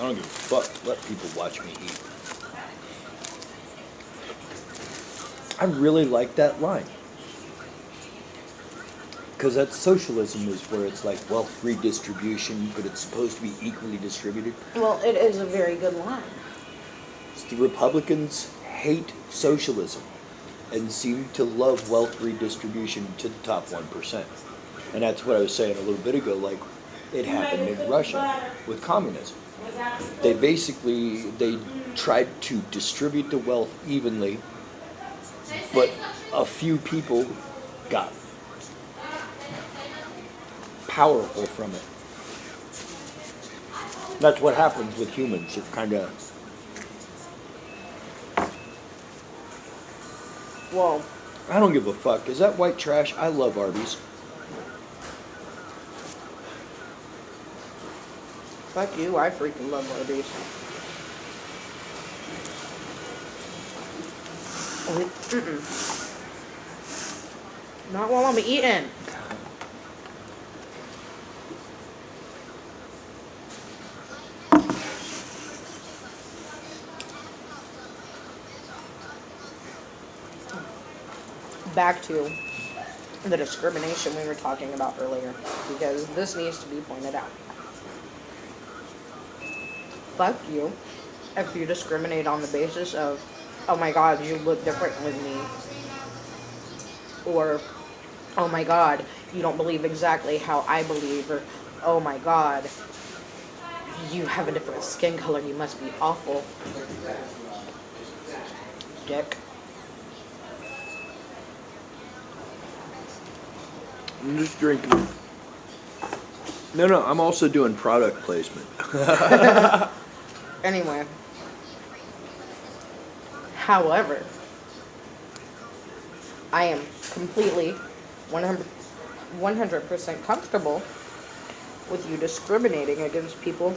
I don't give a fuck. Let people watch me eat. I really like that line. Because that socialism is where it's like wealth redistribution, but it's supposed to be equally distributed. Well, it is a very good line. The Republicans hate socialism and seem to love wealth redistribution to the top 1%. And that's what I was saying a little bit ago, like it happened in Russia with communism. They tried to distribute the wealth evenly, but a few people got powerful from it. That's what happens with humans. It kind of... Well, I don't give a fuck. Is that white trash? I love Arby's. fuck you, I freaking love Arby's. Not while I'm eating. Back to the discrimination we were talking about earlier, because this needs to be pointed out. Fuck you if you discriminate on the basis of, oh my god, you look different than me, or oh my god, you don't believe exactly how I believe, or oh my god, you have a different skin color, you must be awful. Dick. I'm just drinking. No, I'm also doing product placement. Anyway. However, I am completely 100% comfortable with you discriminating against people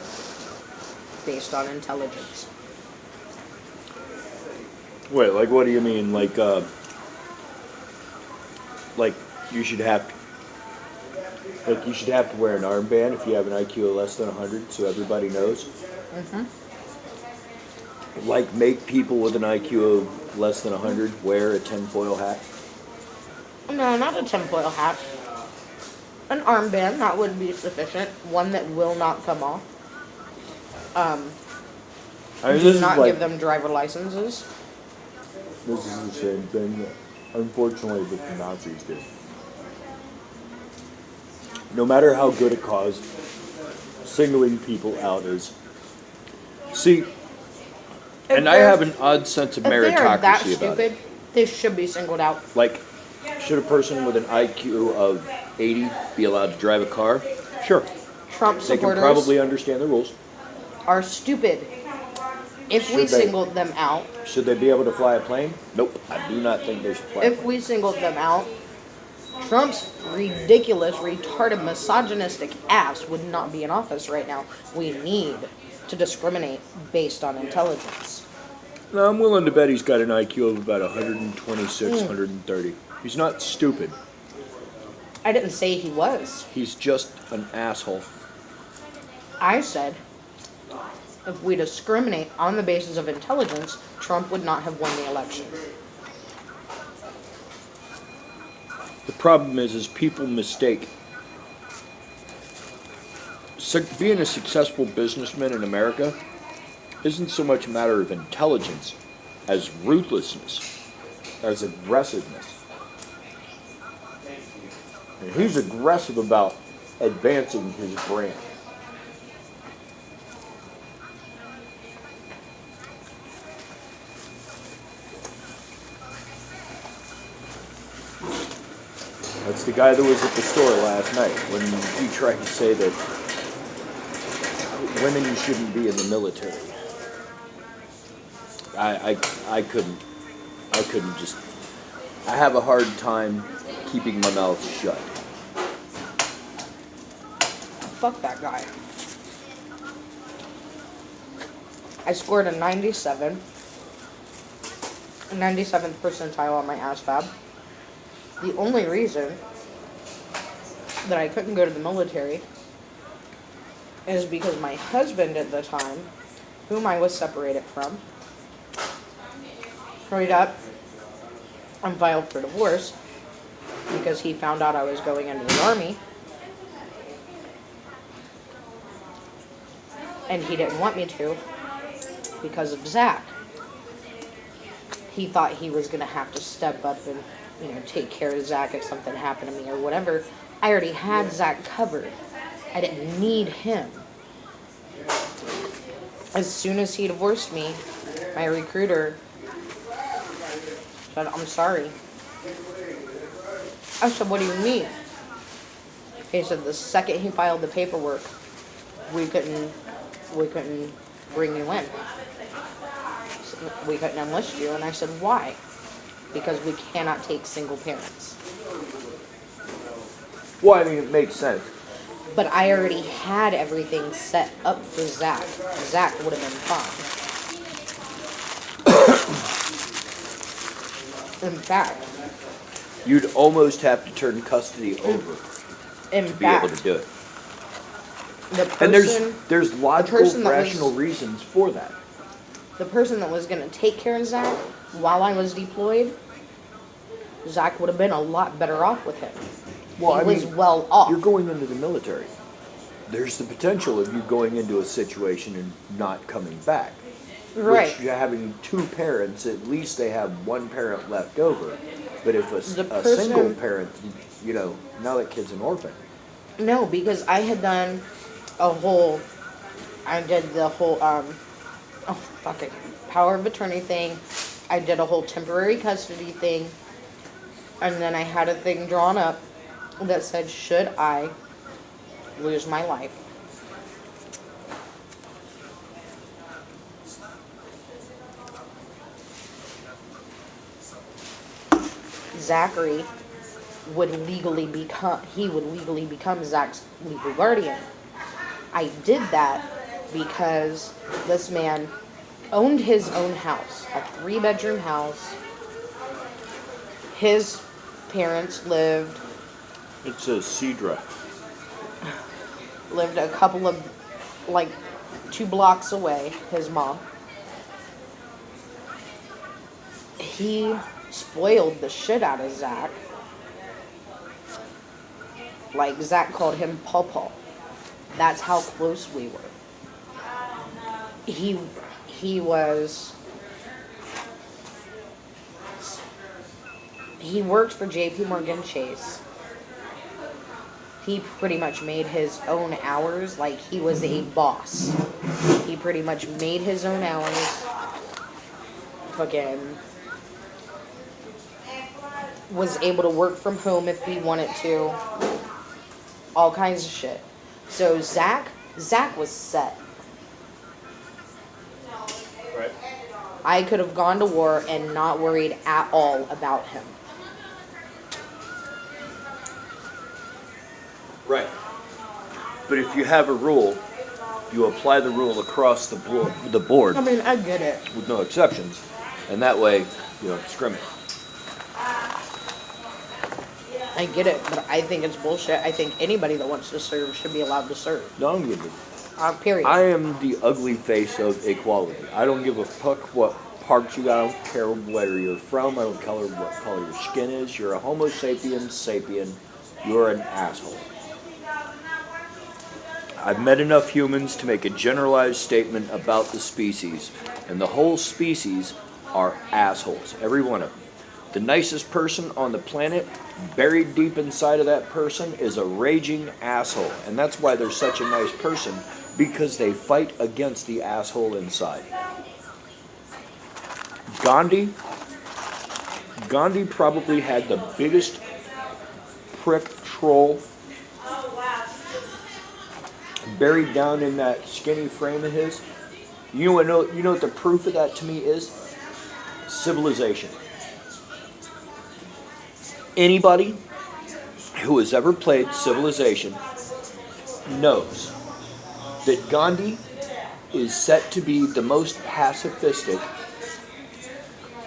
based on intelligence. Wait, like what do you mean? Like you should have to wear an armband if you have an IQ of less than 100, so everybody knows. Mm-hmm. Like make people with an IQ of less than 100 wear a tinfoil hat. No, not a tinfoil hat. An armband, that would be sufficient. One that will not come off. Do not give them driver licenses. This is the same thing that, unfortunately, that the Nazis did. No matter how good a cause, singling people out is... See, I have an odd sense of meritocracy if they are that about stupid, it. they should be singled out. Like, should a person with an IQ of 80 be allowed to drive a car? Sure. Trump They can supporters probably understand the rules. are stupid. If we singled them out... Should they be able to fly a plane? Nope. I do not think they should fly a plane. If we singled them out, Trump's ridiculous, retarded, misogynistic ass would not be in office right now. We need to discriminate based on intelligence. No, I'm willing to bet he's got an IQ of about 126, 130. He's not stupid. I didn't say he was. He's just an asshole. I said, if we discriminate on the basis of intelligence, Trump would not have won the election. The problem is people mistake. Being a successful businessman in America isn't so much a matter of intelligence as ruthlessness, as aggressiveness. And he's aggressive about advancing his brand. That's the guy that was at the store last night when he tried to say that women shouldn't be in the military. I couldn't just... I have a hard time keeping my mouth shut. Fuck that guy. I scored a 97. 97th percentile on my ASVAB. The only reason that I couldn't go to the military is because my husband at the time whom I was separated from, hurried up and filed for divorce because he found out I was going into the army. And he didn't want me to because of Zach. He thought he was going to have to step up and, take care of Zach if something happened to me or whatever. I already had Zach covered. I didn't need him. As soon as he divorced me, my recruiter said, "I'm sorry." I said, "What do you mean?" He said, "The second he filed the paperwork, we couldn't bring you in. We couldn't enlist you." And I said, "Why?" "Because we cannot take single parents." Well, I mean, it makes sense. But I already had everything set up for Zach. Zach would have been fine. In fact, You'd almost have to turn custody over in to be able to fact, do it. the And person, there's logical, person that rational was- reasons for that. the person that was going to take care of Zach while I was deployed, Zach would have been a lot better off with him. Well, He I was mean, well off. you're going into the military. There's the potential of you going into a situation and not coming back. Right. Which, having two parents, at least they have one parent left over. But if a The single person- parent, now that kid's an orphan. No, because I had done I did the whole, power of attorney thing. I did a whole temporary custody thing. And then I had a thing drawn up that said, should I lose my life, Zachary would legally become Zach's legal guardian. I did that because this man owned his own house, a 3-bedroom house. His parents lived It's a Cedra. a couple of, 2 blocks away, his mom. He spoiled the shit out of Zach. Zach called him Pawpaw. That's how close we were. He worked for JP Morgan Chase. He pretty much made his own hours, like he was a boss. He pretty much made his own hours. Fucking was able to work from home if he wanted to. All kinds of shit. So Zach was set. Right. I could have gone to war and not worried at all about him. Right. But if you have a rule, you apply the rule across the board I mean, I get it. with no exceptions, and that way you don't discriminate. I get it, but I think it's bullshit. I think anybody that wants to serve should be allowed to serve. No, I'm good. Period. I am the ugly face of equality. I don't give a fuck what parts you got. I don't care where you're from. I don't care what color your skin is. You're a Homo sapien sapien. You're an asshole. I've met enough humans to make a generalized statement about the species, and the whole species are assholes, every one of them. The nicest person on the planet, buried deep inside of that person, is a raging asshole, and that's why they're such a nice person, because they fight against the asshole inside. Gandhi probably had the biggest prick troll buried down in that skinny frame of his. You know what the proof of that to me is? Civilization. Anybody who has ever played Civilization knows that Gandhi is set to be the most pacifistic,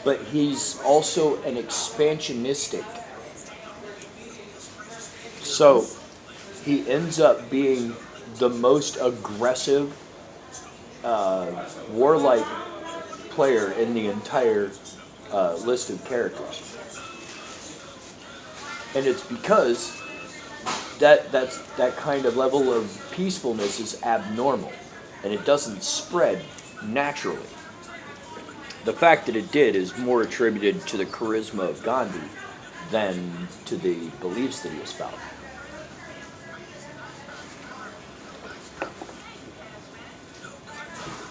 but he's also an expansionistic. So he ends up being the most aggressive warlike player in the entire list of characters. And it's because that kind of level of peacefulness is abnormal, and it doesn't spread naturally. The fact that it did is more attributed to the charisma of Gandhi than to the beliefs that he espoused.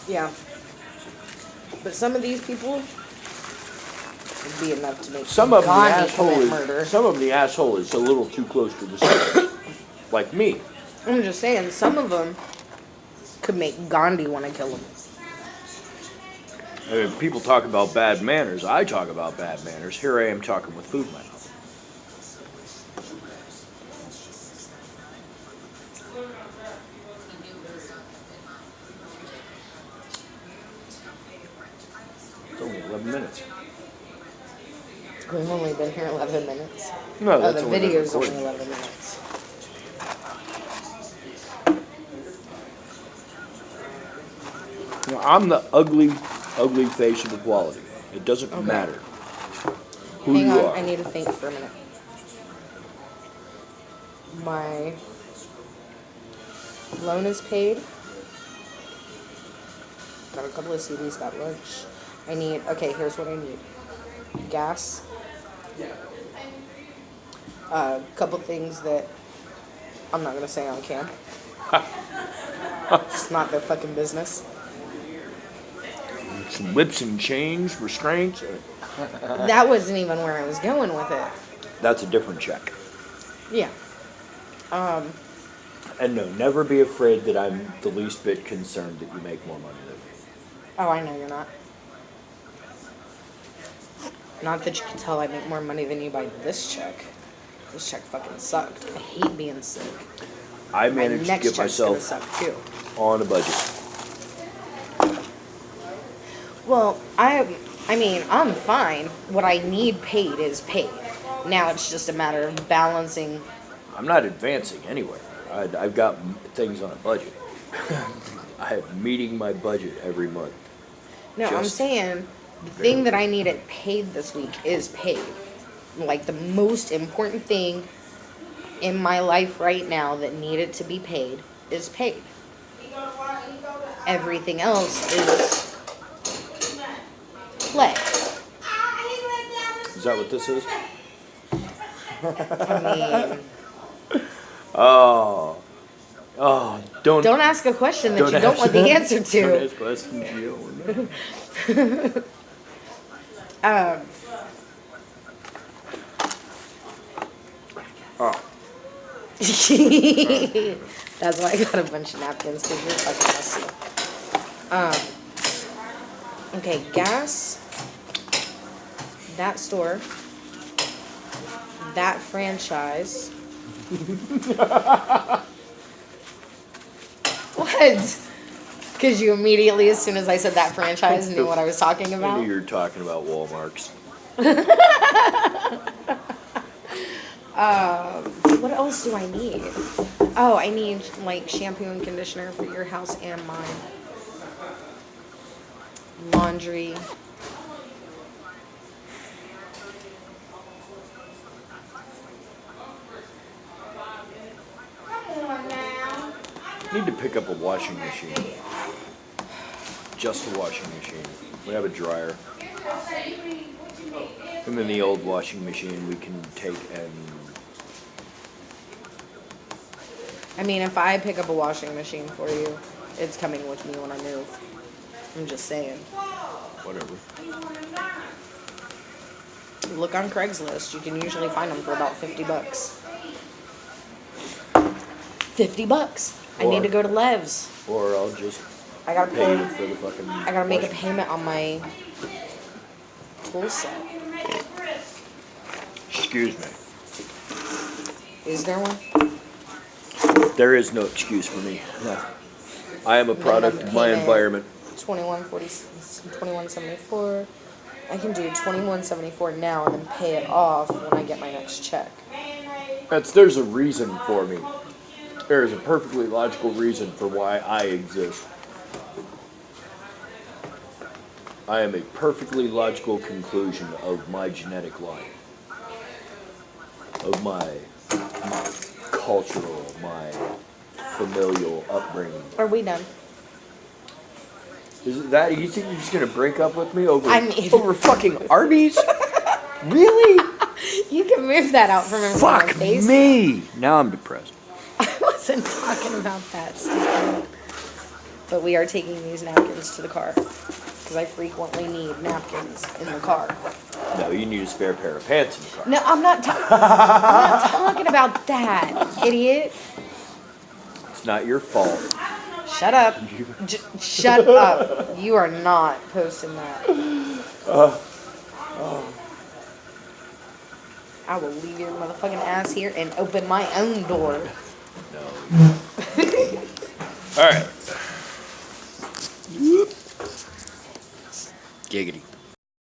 Yeah. But some of these people would be enough to make Some of Gandhi commit the murder. asshole is a little too close to the surface, like me. I'm just saying, some of them could make Gandhi want to kill him. I mean, people talk about bad manners. I talk about bad manners. Here I am talking with food in my mouth. It's only 11 minutes. We've only been here 11 minutes. No, that's the only video's recording. only 11 minutes. You know, I'm the ugly face of equality. It doesn't Okay. matter who Hang you on, are. I need to think for a minute. My loan is paid. Got a couple of CDs, got lunch. Okay, here's what I need. Gas. A couple things that I'm not going to say on cam. It's not their fucking business. Some whips and chains, restraints. That wasn't even where I was going with it. That's a different check. Yeah. And no, never be afraid that I'm the least bit concerned that you make more money than me. Oh, I know you're not. Not that you can tell I make more money than you by this check. This check fucking sucked. I hate being sick. I My managed to next get check's gonna myself suck too. on a budget. Well, I mean, I'm fine. What I need paid is paid. Now it's just a matter of balancing. I'm not advancing anywhere. I've got things on a budget. I'm meeting my budget every month. No, I'm Just saying the thing that I needed paid this week is paid. Like the most important thing in my life right now that needed to be paid is paid. Everything else is play. Is that what this is? I mean, Oh, don't ask a question that you don't want the answer Don't to. ask questions you don't know. Oh, That's why I got a bunch of napkins, because you're fucking messy. Okay, gas, that store, that franchise. What? Because you immediately, as soon as I said that franchise, knew what I was talking I about? knew you were talking about Walmarts. What else do I need? Oh, I need like shampoo and conditioner for your house and mine. Laundry. Need to pick up a washing machine. Just a washing machine. We have a dryer. And then the old washing machine we can take and... I mean, if I pick up a washing machine for you, it's coming with me when I move. I'm just saying. whatever. Look on Craigslist. You can usually find them for about $50. $50. I need to go to Lev's. Or I'll just I gotta pay pay. for the fucking... I gotta make a washing- payment on my tool set. Excuse me. Is there one? There is no excuse for me. No. I am a product of my payment. environment. $21.74. I can do $21.74 now and then pay it off when I get my next check. There's a reason for me. There is a perfectly logical reason for why I exist. I am a perfectly logical conclusion of my genetic line, of my cultural, my familial upbringing. Are we done? Is it that, you think you're just gonna break up with me over I mean- over fucking Arby's? Really? You can move that out from in front of Fuck my face. me! Now I'm depressed. I wasn't talking about that, Steve. But we are taking these napkins to the car. Because I frequently need napkins in the car. No, you need a spare pair of pants in the car. No, I'm not talking about that, idiot. It's not your fault. Shut up. Shut up. You are not posting that. I will leave your motherfucking ass here and open my own door. No. Alright. Giggity.